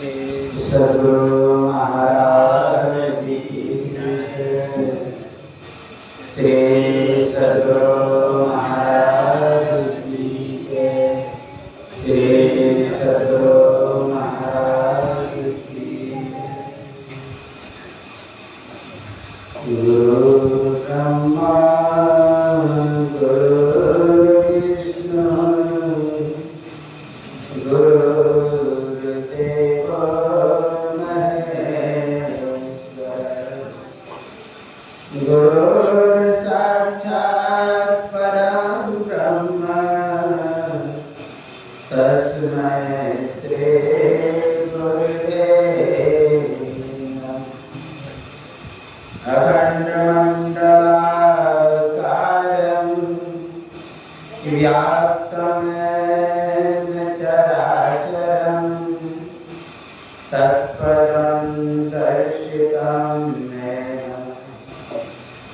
सद्गुरु महाराज जी की श्री सद्गुरु महाराज जी के श्री सद्गुरु महाराज की गुरु ब्रह्मा गुरु विष्णु गुरुदेव गुरु साक्षात् परम ब्रह्म तस्मै श्री गुरुदेव नमः। अखण्डमण्डलाकारं व्याप्तं येन चराचरं तत्पदं दर्शितं येन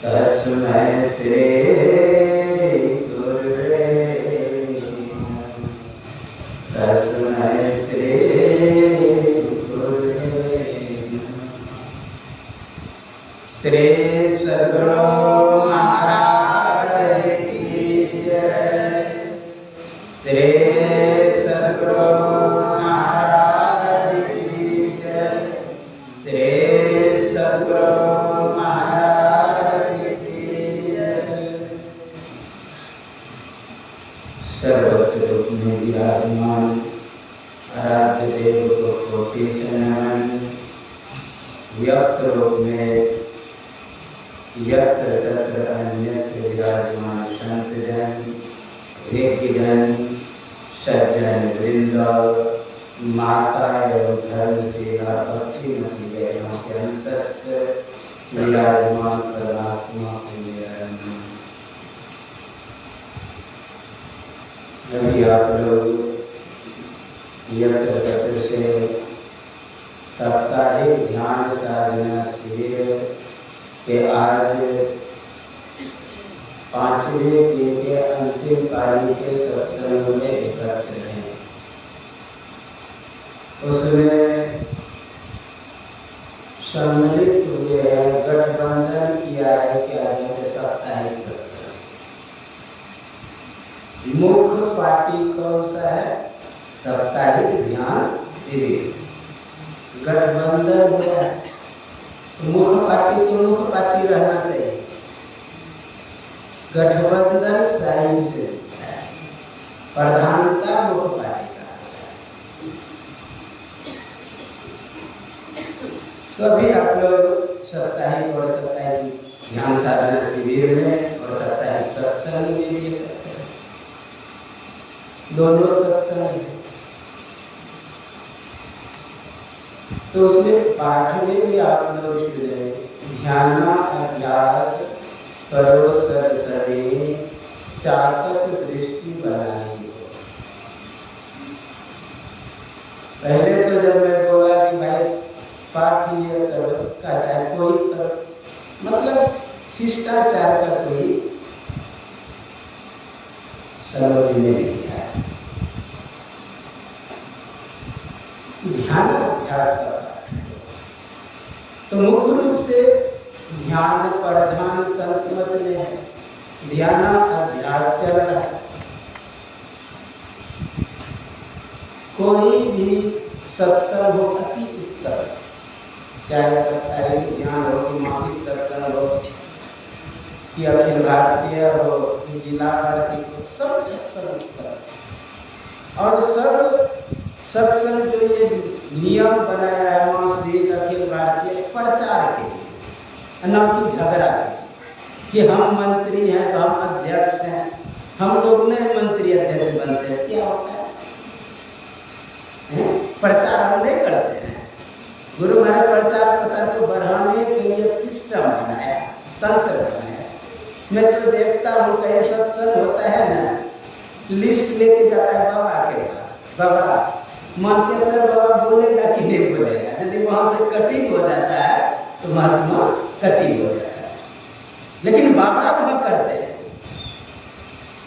तस्मै श्री गुरुवे नमः। तस्मै श्री गुरुवे नमः। श्री सद्गुरु महाराज की जय। श्री सद्गुरु महाराज की जय। श्री सद्गुरु महाराज की जय। सर्वत्र रूप में विराजमान आराध्य देव को कोटि से नमन। व्यक्त रूप में यत्र तत्र अन्यत्र विराजमान संत जन व्यक्तिजन सज्जन वृंद माता एवं धर्म सेवा भक्तिमती बहनों के अंतस्थ विराजमान परमात्मा को मेरा नमन। अभी आप लोग यत्र तत्र से साप्ताहिक ध्यान साधना शिविर के आज पांचवें दिन के अंतिम पारी के सत्संग में एकत्र हैं। उसमें सम्मिलित हुए हैं, गठबंधन किया है कि आज साप्ताहिक सत्संग। मुख्य पार्टी कौन सा है? साप्ताहिक ध्यान शिविर। गठबंधन है मुख्य पार्टी तो मुख्य पार्टी रहना चाहिए। गठबंधन साइड से प्रधानता मुख्य पार्टी का। तो अभी आप लोग साप्ताहिक और साप्ताहिक ध्यान साधना शिविर में और साप्ताहिक सत्संग में भी दोनों सत्संग है। तो उसमें पाठ में भी आप लोग ध्यान अभ्यास करो सरसरे चातक दृष्टि बनाई हो। पहले तो जब मैं बोला कि भाई पाठ ये करो, कहता है कोई करो, मतलब शिष्टाचार का कोई समझ में नहीं आया। ध्यान अभ्यास का तो मुख्य रूप से ध्यान प्रधान संत मत में है। ध्यान अभ्यास चल रहा है। कोई भी सत्संग हो अति उत्तम, चाहे साप्ताहिक ध्यान हो कि मासिक सत्संग हो कि अखिल भारतीय हो कि जिला वार्षिक हो, सब सत्संग उत्तम। और सब सत्संग जो ये नियम बनाया है मासिक अखिल भारतीय प्रचार के न कि झगड़ा के कि हम मंत्री हैं तो हम अध्यक्ष हैं। हम लोग नहीं मंत्री अध्यक्ष बनते हैं, क्या होता है? प्रचार हम नहीं करते हैं। गुरु महाराज प्रचार प्रसार को बढ़ाने के लिए एक सिस्टम बनाया, तंत्र बनाया। मैं तो देखता हूँ कहीं सत्संग होता है ना, लिस्ट लेके जाता है बाबा के पास। बाबा मंकेश्वर बाबा बोलेगा कि नहीं बोलेगा? यदि वहां से कटिंग हो जाता है तो महात्मा कटिंग हो जाता है, लेकिन बाबा वहां करते हैं।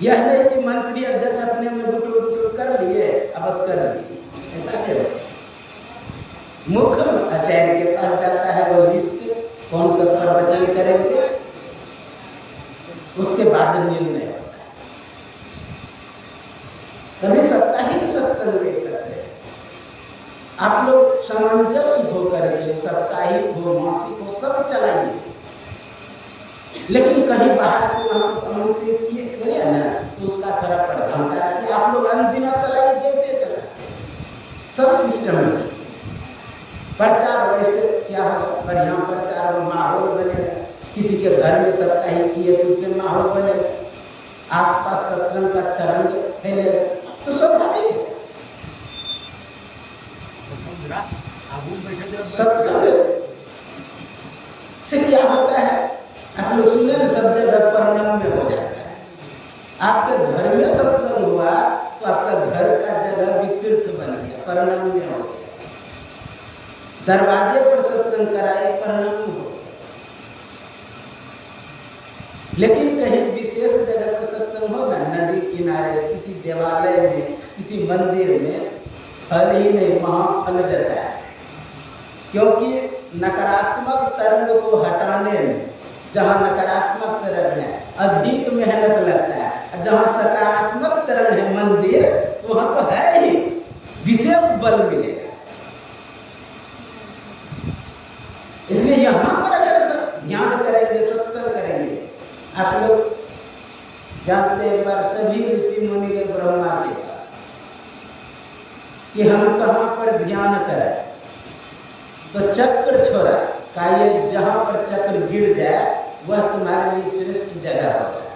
यह नहीं कि मंत्री अध्यक्ष अपने में गुटुर गुटुर कर लिए, अब बस कर लिए, ऐसा नहीं होता। मुख आचार्य के पास जाता है, वो लिस्ट कौन सा प्रवचन करेंगे, उसके बाद निर्णय होता है। तभी साप्ताहिक सत्संग वे करते हैं। आप लोग सामंजस्य होकर के साप्ताहिक हो, मासिक हो, सब चलाइए, लेकिन कहीं बाहर से आमंत्रित किए करिए ना, तो उसका थोड़ा प्रधानता रखिए। आप लोग अनदिना चलाइए, जैसे चलाइए, सब सिस्टम में प्रचार वैसे क्या होगा, बढ़िया प्रचार और माहौल बनेगा। किसी के घर में साप्ताहिक किए तो उससे माहौल बनेगा, आसपास सत्संग का तरंग फैलेगा, तो सब हमें सत्संग से क्या होता है, आप लोग सुने ना, सब जगह परिणाम में हो जाता है। आपके घर में सत्संग हुआ तो आपका घर का जगह भी तीर्थ बन गया, परिणाम में हो गया। दरवाजे पर सत्संग कराए, परिणाम हो गया। लेकिन कहीं विशेष जगह पर सत्संग हो ना, नदी किनारे, किसी देवालय में, किसी मंदिर में, फल ही नहीं महाफल देता है। क्योंकि नकारात्मक तरंग को हटाने में जहाँ नकारात्मक तरंग है अधिक मेहनत लगता है, जहाँ सकारात्मक तरंग है मंदिर, तो वहाँ तो है ही विशेष बल मिलेगा। इसलिए यहाँ पर अगर ध्यान करेंगे, सत्संग करेंगे, आप लोग जानते हैं पर सभी ऋषि मुनि के ब्रह्मा के पास कि हम कहाँ पर ध्यान करें, तो चक्र छोड़ा का ये जहाँ पर चक्र गिर जाए वह तुम्हारे लिए श्रेष्ठ जगह हो जाए।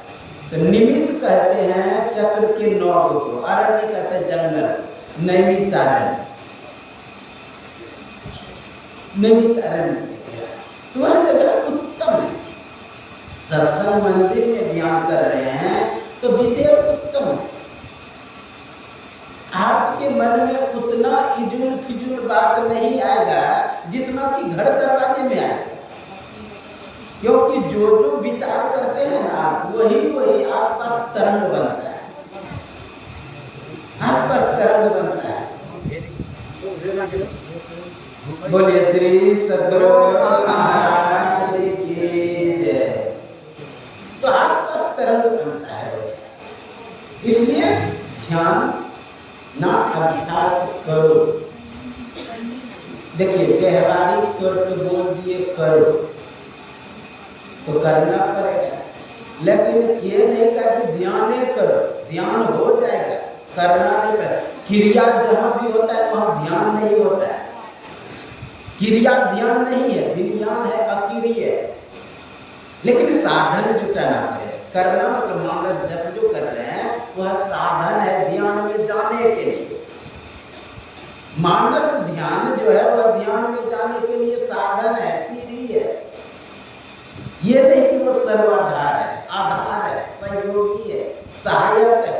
तो निमिष कहते हैं चक्र के नौक को, अरण्य कहते हैं जंगल, नैमिषारण्य, नैमिषारण्य तो वह जगह उत्तम है। सत्संग मंदिर में ध्यान कर रहे हैं तो विशेष उत्तम है। आपके मन में उतना इजुल फिजुल बात नहीं आएगा जितना कि घर दरवाजे में आएगा, क्योंकि जो जो विचार करते हैं ना, वही आसपास तरंग बनता है, आसपास तरंग बनता है। बोलिए श्री सद्गुरु महाराज की जय। तो आसपास तरंग बनता है, इसलिए ध्यान ना अभ्यास करो। देखिए व्यवहारिक तौर पर बोल दिए करो तो करना पड़ेगा, लेकिन ये नहीं कहा कि ध्यान करो, ध्यान हो जाएगा, करना नहीं पड़ेगा। क्रिया जहाँ भी होता है वहाँ ध्यान नहीं होता है, क्रिया ध्यान नहीं है, ध्यान है अक्रिय, लेकिन साधन जुटाना पड़ेगा। करना मतलब मानस जप जो कर रहे हैं वह साधन है ध्यान में जाने के लिए। मानस ध्यान जो है वह ध्यान में जाने के लिए साधन है, सीढ़ी है। ये नहीं कि वो सर्वाधार है, आधार है, सहयोगी है, सहायक है।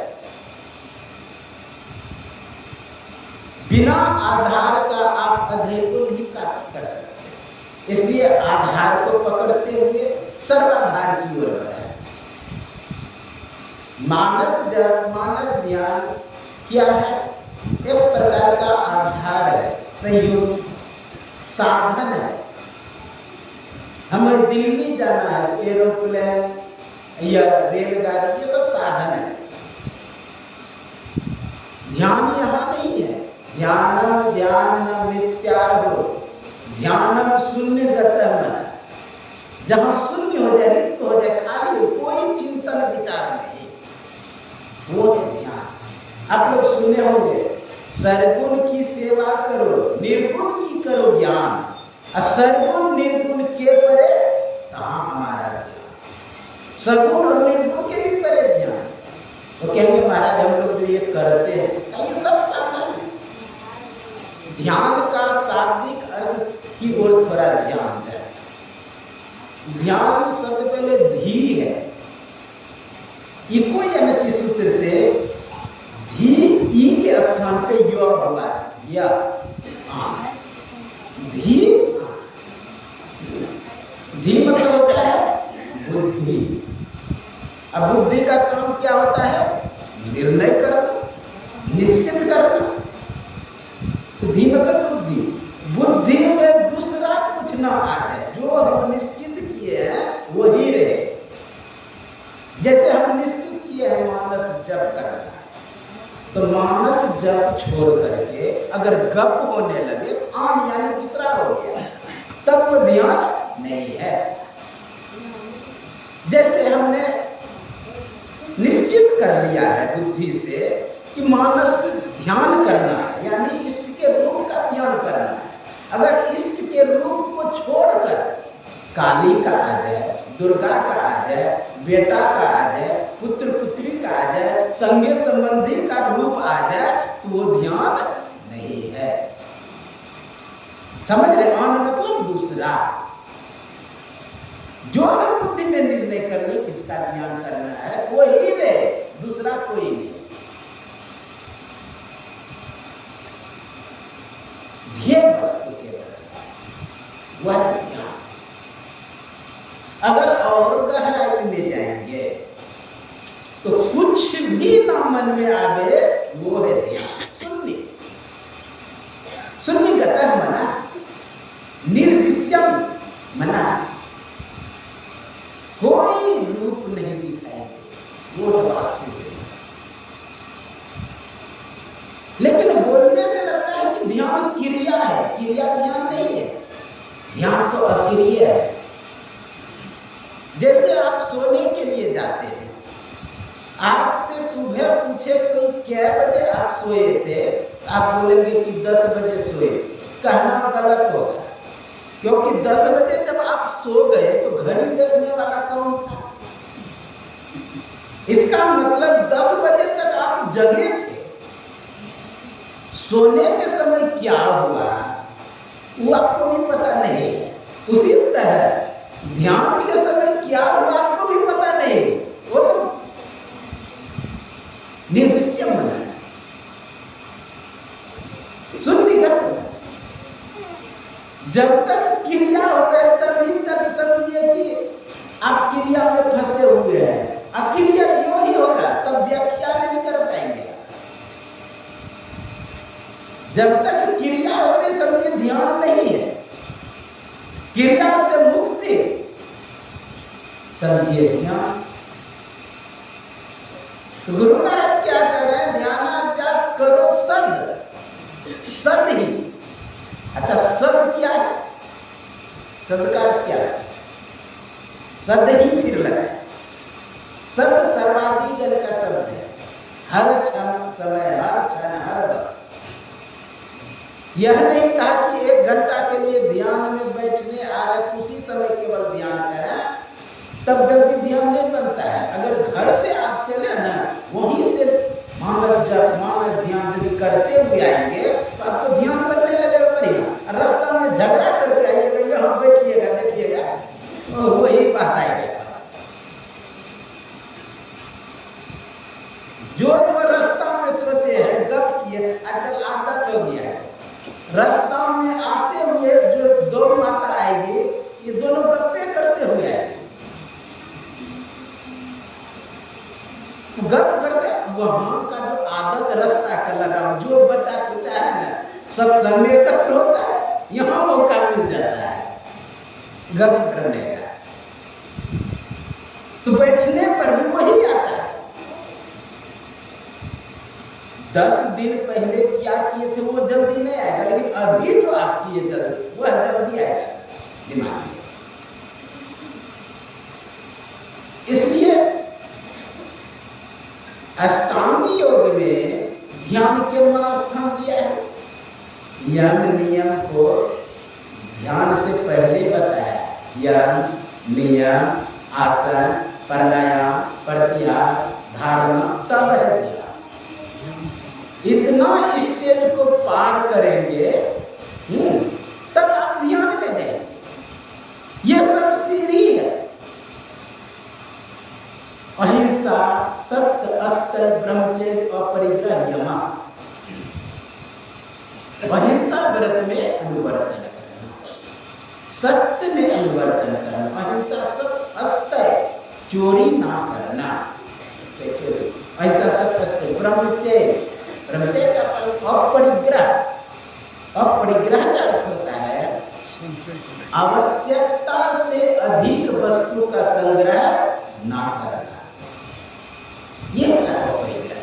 बिना आधार का आप अधेकुल ही प्राप्त कर सकते, इसलिए आधार को पकड़ते हुए सर्वाधार की ओर बढ़े। मानस ध्यान क्या है? एक प्रकार का आधार है, सहयोग, साधन है। हमें दिल्ली जाना है, एरोप्लेन या रेलगाड़ी, ये सब साधन है। ध्यान यहाँ नहीं है। ध्यानम ध्यान मित्यार्हो, ध्यानम शून्यगतम, जहाँ शून्य हो जाए, रिक्त हो जाए, खाली हो, कोई चिंतन विचार नहीं, वो है ध्यान। आप लोग सुने होंगे, सर्वगुण की सेवा करो, निर्गुण की करो ज्ञान, सर्वगुण निर्गुण के परे कहाँ हमारा ध्यान। सगुण और निर्गुण के भी परे ध्यान। तो कहेंगे महाराज हम लोग जो ये करते हैं ये सब साधन है। ध्यान का शाब्दिक अर्थ की ओर थोड़ा ध्यान है। ध्यान सबसे पहले धी है, इको यानी सूत्र से धी ई के स्थान पे यो हुआ, या धी मतलब होता है बुद्धि। अब बुद्धि का काम क्या होता है? निर्णय करना, निश्चित करना। धी मतलब बुद्धि। तो मानस जप छोड़ करके अगर गप होने लगे तो आन यानी दूसरा हो गया, तब वो ध्यान नहीं है। जैसे हमने निश्चित कर लिया है बुद्धि से कि मानस से ध्यान करना है, यानी इष्ट के रूप का ध्यान करना है। अगर इष्ट के रूप को छोड़कर काली का आ जाए, दुर्गा का आ जाए, बेटा का आ जाए, पुत्र पुत्री का आ जाए, संगे संबंधी का रूप आ जाए, तो वो ध्यान नहीं है। समझ रहे? आन मतलब दूसरा। जो हम बुद्धि में निर्णय कर ले किसका ध्यान करना है वो ही रहे, दूसरा कोई नहीं। ध्येय वस्तु के तरफ वह ध्यान। अगर और गहराई में जाएंगे तो कुछ भी ना मन में आवे, वो है ध्यान। शून्यगतः मना, निर्विषयम मना, कोई रूप नहीं दिखाएंगे, वो तो वास्तविक है। लेकिन बोलने से लगता है कि ध्यान क्रिया है, क्रिया ध्यान नहीं है, ध्यान तो अक्रिय है। जैसे आप सोने के लिए जाते हैं, आपसे सुबह पूछे कोई क्या बजे आप सोए थे, आप बोलेंगे कि 10 बजे सोए। कहना गलत होगा, क्योंकि 10 बजे जब आप सो गए तो घड़ी देखने वाला कौन था? इसका मतलब 10 बजे तक आप जगे थे। सोने के समय क्या हुआ वो आपको भी पता नहीं है। उसी तरह ध्यान के समय क्या हुआ आपको भी पता नहीं, वो तो निर्विषय मन है, शून्यगत। जब तक क्रिया हो रहे तभी तक समझिए कि आप क्रिया में फंसे हुए हैं। अक्रिया जो ही होगा तब व्याख्या नहीं कर पाएंगे। जब तक क्रिया हो रही समझिए ध्यान नहीं है, क्रिया से मुक्ति समझिए ध्यान। तो गुरु महाराज क्या कर रहे हैं? ध्यानाभ्यास करो सद ही। अच्छा, सद क्या है? सद का अर्थ क्या है? सद ही फिर लगाए। सद सर्वाधिक का शब्द है, हर क्षण समय, हर क्षण, हर वक्त। यह नहीं कहा कि 1 घंटा के लिए ध्यान में बैठने आ रहे उसी समय केवल ध्यान करें, तब जल्दी ध्यान नहीं बनता है। अगर घर से आप चले ना, वहीं से मानस ध्यान यदि करते हुए आएंगे तो आपको ध्यान बनने लगेगा बढ़िया। रास्ता में झगड़ा करके आइएगा, यहाँ बैठिएगा, देखिएगा वही बात आएगी। जो रास्ता में सोचे हैं, गप किए, आजकल आदत हो गया है। रास्ता में आते हुए जो 2 माता आएगी, ये दोनों गप्पे करते हुए आएगी। गप करते वहां का जो आदत रास्ता का लगाओ, जो बचा कुचा है ना, सत्संग में एकत्र होता है, यहाँ मौका मिल जाता है गप करने का। तो बैठने पर भी वही आता है। 10 दिन पहले क्या किए थे वो जल्दी नहीं आएगा, लेकिन अभी जो आप किए जल्दी वह जल्दी आएगा दिमाग में। इसलिए अष्टांगी योग में ध्यान क्यों स्थान दिया है? यम नियम को ध्यान से पहले बताया। यम, नियम, आसन, प्राणायाम, प्रत्याहार, धारणा, तब है ध्यान। इतना स्टेज को पार करेंगे तब आप ध्यान में जाएंगे। ये सब सीढ़ी है। अहिंसा, सत्य, अस्तेय, ब्रह्मचर्य, अपरिग्रह, यम। अहिंसा व्रत में अनुवर्तन करना, सत्य में अनुवर्तन करना, अहिंसा, सत्य, अस्तेय, चोरी ना करना, अहिंसा, सत्य, अस्तेय, ब्रह्मचर्य का अपरिग्रह। अपरिग्रह का अर्थ होता है आवश्यकता से अधिक वस्तु का संग्रह ना करना। ये होता है अपरिग्रह।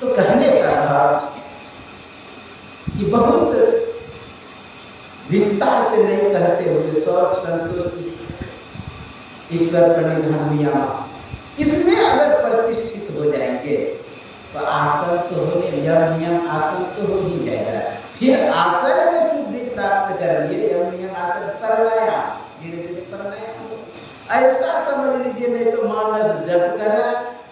तो कहने का भाव कि बहुत विस्तार से नहीं कहते हुए सौच संतोष ईश्वर प्रणिधान नियम इसमें अगर प्रतिष्ठित हो जाएंगे तो आसन तो हो यम नियम आसन तो हो ही जाएगा। फिर आसन में सिद्धि प्राप्त कर लिए यम नियम आसन प्राणायाम धीरे धीरे प्राणायाम ऐसा समझ लीजिए। नहीं तो मानस जप करा,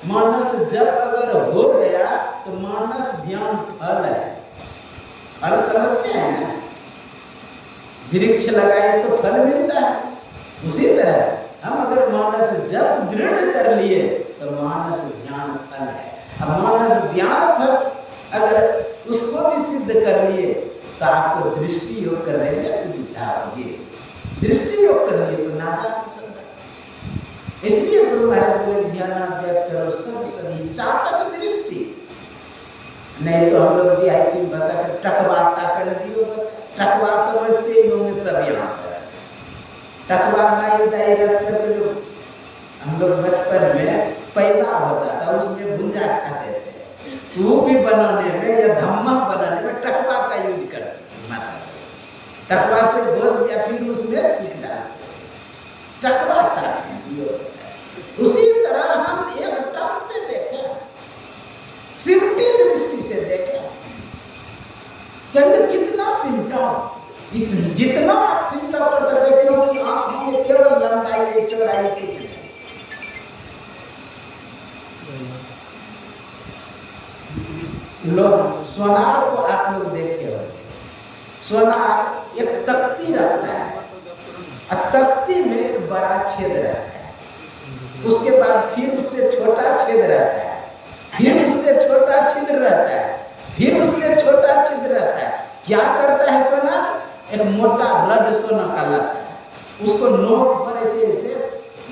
मानस जप अगर हो गया तो मानस ध्यान फल है। फल समझते हैं ना, वृक्ष लगाए तो फल मिलता है, उसी तरह हम अगर मानस जप दृढ़ कर लिए तो मानस ध्यान फल है। अब मानस ध्यान फल अगर उसको भी सिद्ध कर लिए तो आपको दृष्टि योग करने में सुविधा होगी। दृष्टि योग कर लिए तो नादा पसंद है। इसलिए गुरु महाराज बोले ध्यानाभ्यास करो सब सभी चातक दृष्टि। नहीं तो हम लोग भी आई थी भाषा का टकवाता कर दियो। टकवा समझते ही होंगे सब यहाँ पर। टकवा नाई दाई रख करके जो हम लोग बचपन में पैदा होता था उसमें भुंजा खाते थे। वो भी बनाने में या धम्मा बनाने में टकवा का यूज करते माता। टकवा से घोष दिया फिर उसमें सीख डालते। टकवा था उसी तरह हम एक टक से देखें, सिमटी दृष्टि से देखें। कहते कितना सिमटा जितना आप सिमटा कर सकते, क्योंकि आंखों में केवल लंबाई है, चौड़ाई कुछ नहीं। लोग सोनार को आप लोग देखे हो, सोनार एक तख्ती रखता है और तख्ती में एक बड़ा छेद रहता है, उसके बाद फिर उससे छोटा छेद रहता है, फिर उससे छोटा छिद्र रहता है, फिर उससे छोटा छिद्र रहता है। क्या करता है सोनार? एक मोटा ब्लड सोना का लाता है, उसको नोक पर ऐसे ऐसे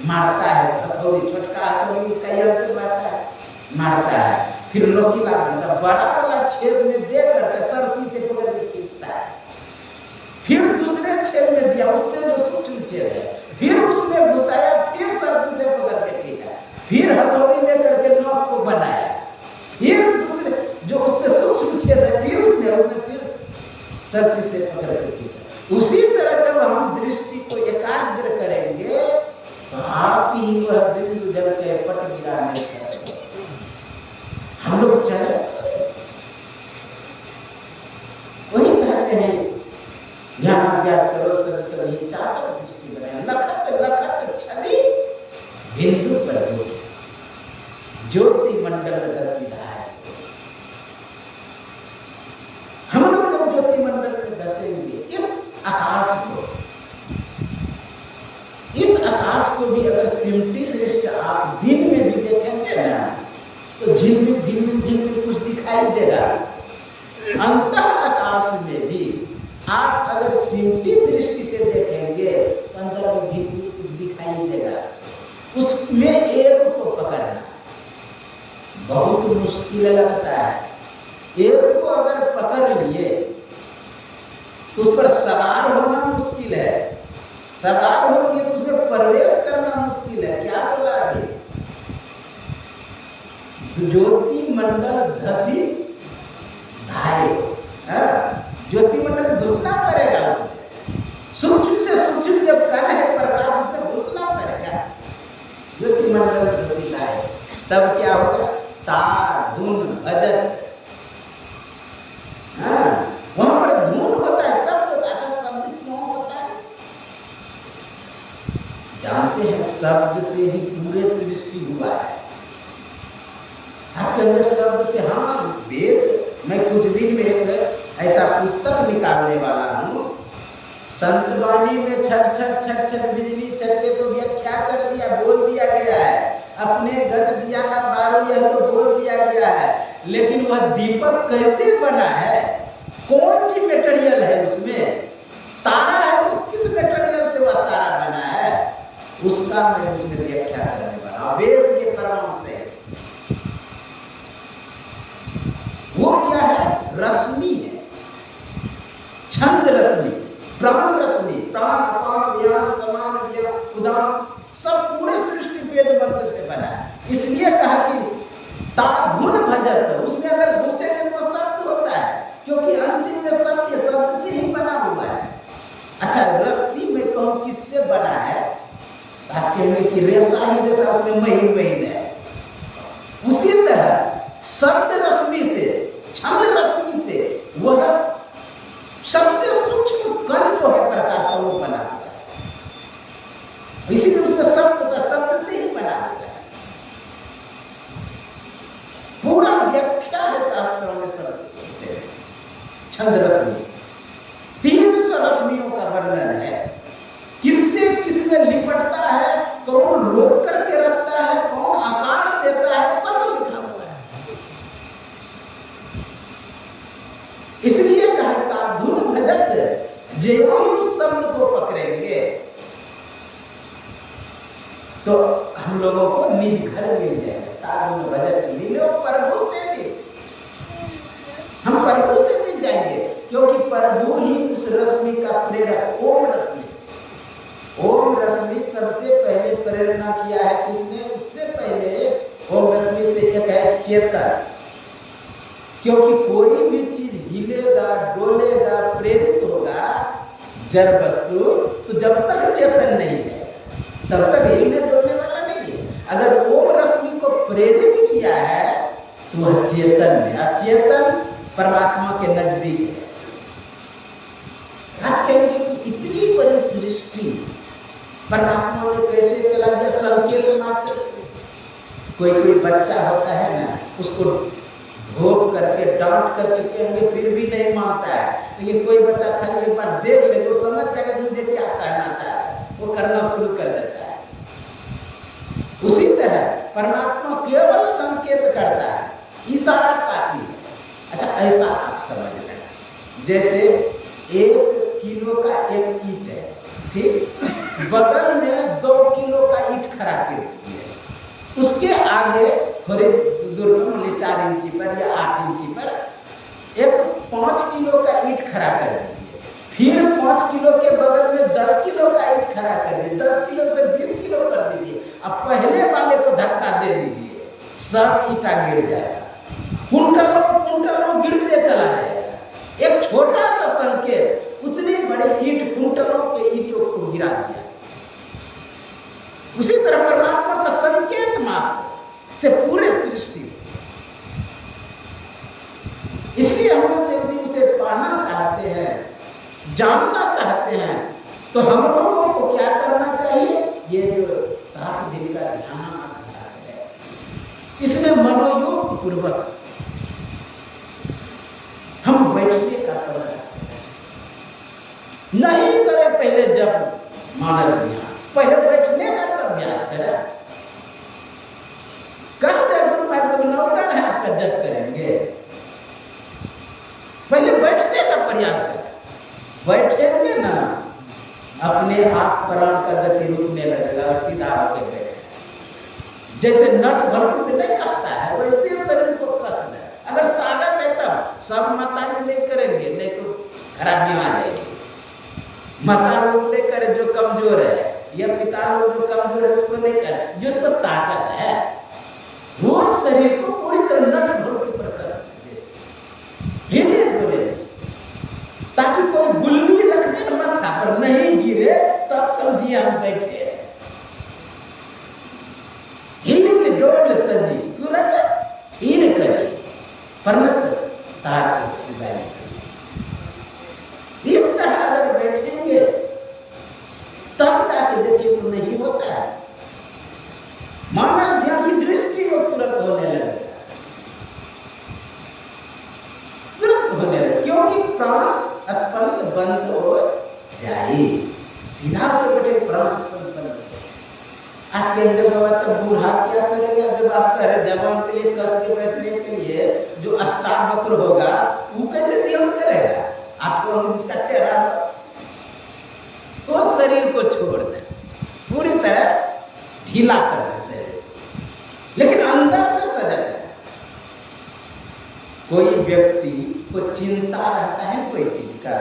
मारता है, हथौड़ी छोटका हथौड़ी का यंत्र मारता है, मारता है, फिर नोकीला बनता है, बड़ा वाला छेद में दे करके सरसी से पकड़ के खींचता है, फिर दूसरे छेद में दिया उससे जो सूक्ष्म छेद है, फिर उसमें घुसाया, फिर सरसी से पकड़ के खींचा, फिर हथौड़ी लेकर के नोक को बनाया, फिर दूसरे जो उससे सूक्ष्म छेद है फिर उसमें फिर सरसी से पकड़ के खींचा। उसी तरह जब हम दृष्टि को एकाग्र करेंगे तो आप ही वह बिंदु जल के पट गिराने से हम लोग चले। वही कहते हैं ध्यानाभ्यास करो सब सभी चातक दृष्टि बने, लखत लखत छवि बिंदु पर हो, ज्योति मंडल दस विधाए। हम लोग जब ज्योति मंडल में दसेंगे इस आकाश को, इस आकाश को भी अगर सिमटी दृष्टि आप दिन में भी देखेंगे ना तो झिलमिल झिलमिल झिलमिल कुछ दिखाई देगा। अंतः आकाश में भी आप अगर सिमटी दृष्टि से देखेंगे तो अंदर में झिलमिल कुछ दिखाई देगा। उसमें एक को पकड़ना बहुत मुश्किल लगता है। एक को अगर पकड़ लिए उस पर सवार होना मुश्किल है, सवार हो लिए तो उसमें प्रवेश करना मुश्किल है। क्या बोला आगे? ज्योति मंडल धसी धाये, ज्योति मंडल घुसना पड़ेगा उसमें, सूक्ष्म से सूक्ष्म जब कण है प्रकाश उसमें घुसना पड़ेगा। ज्योति मंडल धसी धाये, तब क्या होगा? तार धुन भजन, वहां पर धुन होता है, शब्द होता है। शब्द क्यों होता है? जानते हैं शब्द से ही पूरे सृष्टि हुआ है। आपके अंदर शब्द से, हाँ वेद, मैं कुछ दिन में एक ऐसा पुस्तक निकालने वाला हूँ, संत वाणी में छट छट छट छट बिजली चटके तो व्याख्या कर दिया, बोल दिया गया है। अपने गट दिया ना बारो यह तो बोल दिया गया है, लेकिन वह दीपक कैसे बना है, कौन सी मटेरियल है उसमें, तारा है तो किस मटेरियल से वह तारा बना है, उसका मैं उसमें व्याख्या करने वाला वेद के प्रमाण से। वो क्या है? रश्मि है, छंद रश्मि, प्राण रश्मि, प्राण अपान व्यान समान व्यान उदान, सब पूरे सृष्टि वेद मंत्र से बना है। इसलिए कहा कि ताधुन भजत, उसमें अगर तरह शब्द रश्मि से, छंद रश्मि से वह सबसे सूक्ष्म कण जो है प्रकाश का वो बना हुआ है। इसीलिए उसमें शब्द से ही बना हुआ है। पूरा व्याख्या है शास्त्रों में शब्द से। छंद रश्मि 300 रश्मियों का वर्णन है। किससे किसमें लिपटता है, कौन रोक करके रखता है, कौन आकार देता है, सब लिखा हुआ है। इसलिए कहता धुन भजत जो शब्द को पकड़ेंगे तो हम लोगों को निज घर मिल जाएगा। धुन भजत मिलो प्रभु से भी, हम प्रभु से मिल जाएंगे, क्योंकि प्रभु ही उस रश्मि का प्रेरक। ओम रश्मि, ओम रश्मि सबसे पहले प्रेरणा किया है किसने? उससे पहले ओम रश्मि से एक है चेतन, क्योंकि कोई भी चीज हिलेगा, डोलेगा, प्रेरित होगा जड़ वस्तु, तो जब तक चेतन नहीं है तब तक हिलने डोलने वाला नहीं है। अगर ओम रश्मि को प्रेरित किया है तो वह चेतन है। चेतन परमात्मा के नजदीक है। आप कहेंगे कि इतनी बड़ी सृष्टि परमात्मा ने कैसे चला दिया? संकेत मात्र से। कोई बच्चा होता है ना, उसको धोप करके डांट करके कहेंगे फिर भी नहीं मानता है, लेकिन कोई बच्चा खाली एक बार देख ले तो समझ जाएगा मुझे क्या कहना चाह रहा है, वो करना शुरू कर देता है। उसी तरह परमात्मा केवल संकेत करता है, इशारा काफी है। अच्छा, ऐसा आप समझ लें, जैसे 1 किलो का एक ईंट है, ठीक, बगल में 2 किलो का ईंट खड़ा कर दिया, उसके आगे थोड़े दूर पर 4 इंची पर या 8 इंची पर एक 5 किलो का ईंट खड़ा कर दीजिए, फिर 5 किलो के बगल में 10 किलो का ईंट खड़ा कर दीजिए, 10 किलो से 20 किलो कर दीजिए। अब पहले वाले को धक्का दे दीजिए, सब ईंटा गिर जाएगा, कुंटलों गिरते चला जाएगा। एक छोटा सा संकेत उतनी बड़ी ईंट कुंटलों के ईंटों को गिरा दिया। उसी तरह परमात्मा का संकेत मात्र से पूरे सृष्टि। इसलिए हम लोग यदि उसे पाना चाहते हैं, जानना चाहते हैं, तो हम लोगों को क्या करना चाहिए? ये जो 7 दिन का ध्यान अभ्यास है, इसमें मनोयोग पूर्वक हम बैठने का प्रयास करें। नहीं करें पहले जब मानस ध्यान, पहले बैठने का अभ्यास करें। कहते गुरु महाराज नौकर है आपका जप करेंगे, पहले बैठने का प्रयास करें। बैठेंगे ना, अपने आप प्राण का गति रुकने लगेगा, सीधा होकर बैठे। जैसे नट भरपूर पे नहीं कसता है, वैसे शरीर को कसना है। अगर ताकत है तब सब माता जी नहीं करेंगे, नहीं तो खराबियां आ जाएगी। माता लोग नहीं करे जो कमजोर है, या पिता लोग जो कमजोर है उसको नहीं करे, जिसको ताकत है वो शरीर को पूरी तरह नट भरपूर पर कस दे, हिले डोले, ताकि कोई गुल्ली रख दे माथा पर नहीं गिरे, तब समझिए हम बैठे। हिले डोल तजी सूरत हीर करी परमत तार बैठ। इस तरह अगर बैठेंगे तब जाके देखिए तो नहीं होता है। मानव ध्यान की दृष्टि को तुरंत होने लगेगा, तुरंत होने लगेगा, क्योंकि प्राण स्पंद बंद हो जाए। सीधा होकर बैठे प्राण स्पंद बंद हो जाए। आपके अंदर बाबा तो बूढ़ा क्या करेगा? जब आप कह रहे जवान के लिए कस के बैठने के लिए जो अष्टावक्र होगा वो कैसे ध्यान करेगा? आपको जिसका टेरा तो शरीर को छोड़ दे, पूरी तरह ढीला कर दे शरीर, लेकिन अंदर से सजग है। कोई व्यक्ति को चिंता रहता है कोई चीज का,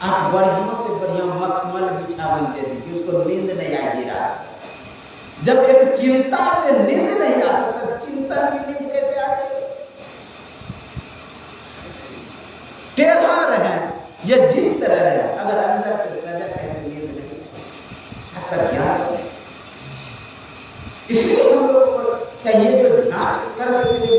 आप बढ़िया से बढ़िया मखमल बिछावन दे दीजिए, उसको नींद नहीं आएगी रात। जब एक चिंता से नींद नहीं आ सकता, चिंतन में नींद कैसे आ जाएगी? टेढ़ा रहे या जिस तरह रहे, अगर अंदर से सजग है तो नींद नहीं आपका ध्यान। इसलिए हम लोग को चाहिए जो ध्यान करने के लिए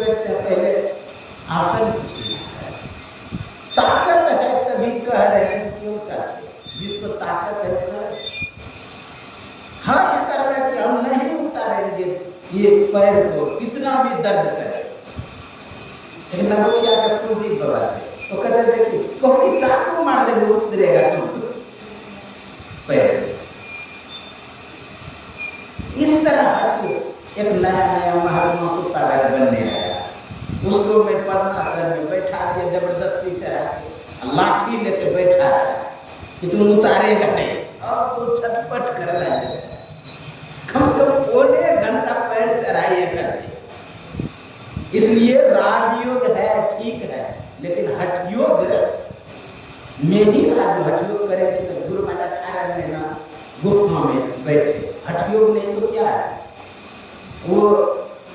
दर्द करे, लेकिन नगोचिया के खूब ही बवा दे तो कहते थे कि कोई चाकू मार दे वो उतरेगा तुम पैर। इस तरह हटके एक नया नया महात्मा को पागल बनने आया, उसको मैं पद्मासन में बैठा दिया, जबरदस्ती चढ़ा के लाठी लेके बैठा कि तुम उतारेगा नहीं, और तो छटपट कर लगे, कम से कम पौने घंटा पैर चढ़ाइए करके। इसलिए राजयोग है ठीक है, लेकिन हठयोग में ही हठयोग करेंगे तो गुरु महाराज 18 महीना गुफा में बैठे, हठयोग नहीं तो क्या है, वो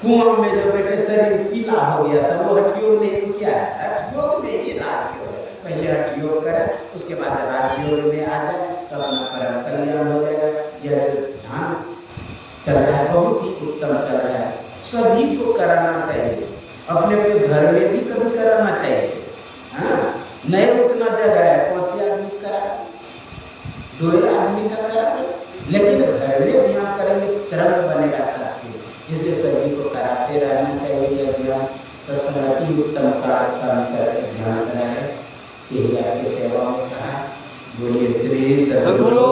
कुआं में जो बैठे शरीर पीला हो गया था, वो हठयोग नहीं तो क्या है, हठयोग में ही राजयोग है। पहले हठयोग करें, उसके बाद राजयोग में आ जाए, तब अपना परम कल्याण हो जाएगा। यह ध्यान चल रहा है, बहुत ही उत्तम चल रहा है, सभी को कराना चाहिए, अपने अपने घर में भी कभी कराना चाहिए। हाँ, नहीं उतना जगह है 5 आदमी करा, 2 आदमी का करा, लेकिन घर में ध्यान करेंगे तरंग बनेगा साथी, इसलिए सभी को कराते रहना चाहिए। ध्यान प्रसन्नति उत्तम काम करके ध्यान कराए, यही आपकी सेवा में कहा। बोलिए श्री सद्गुरु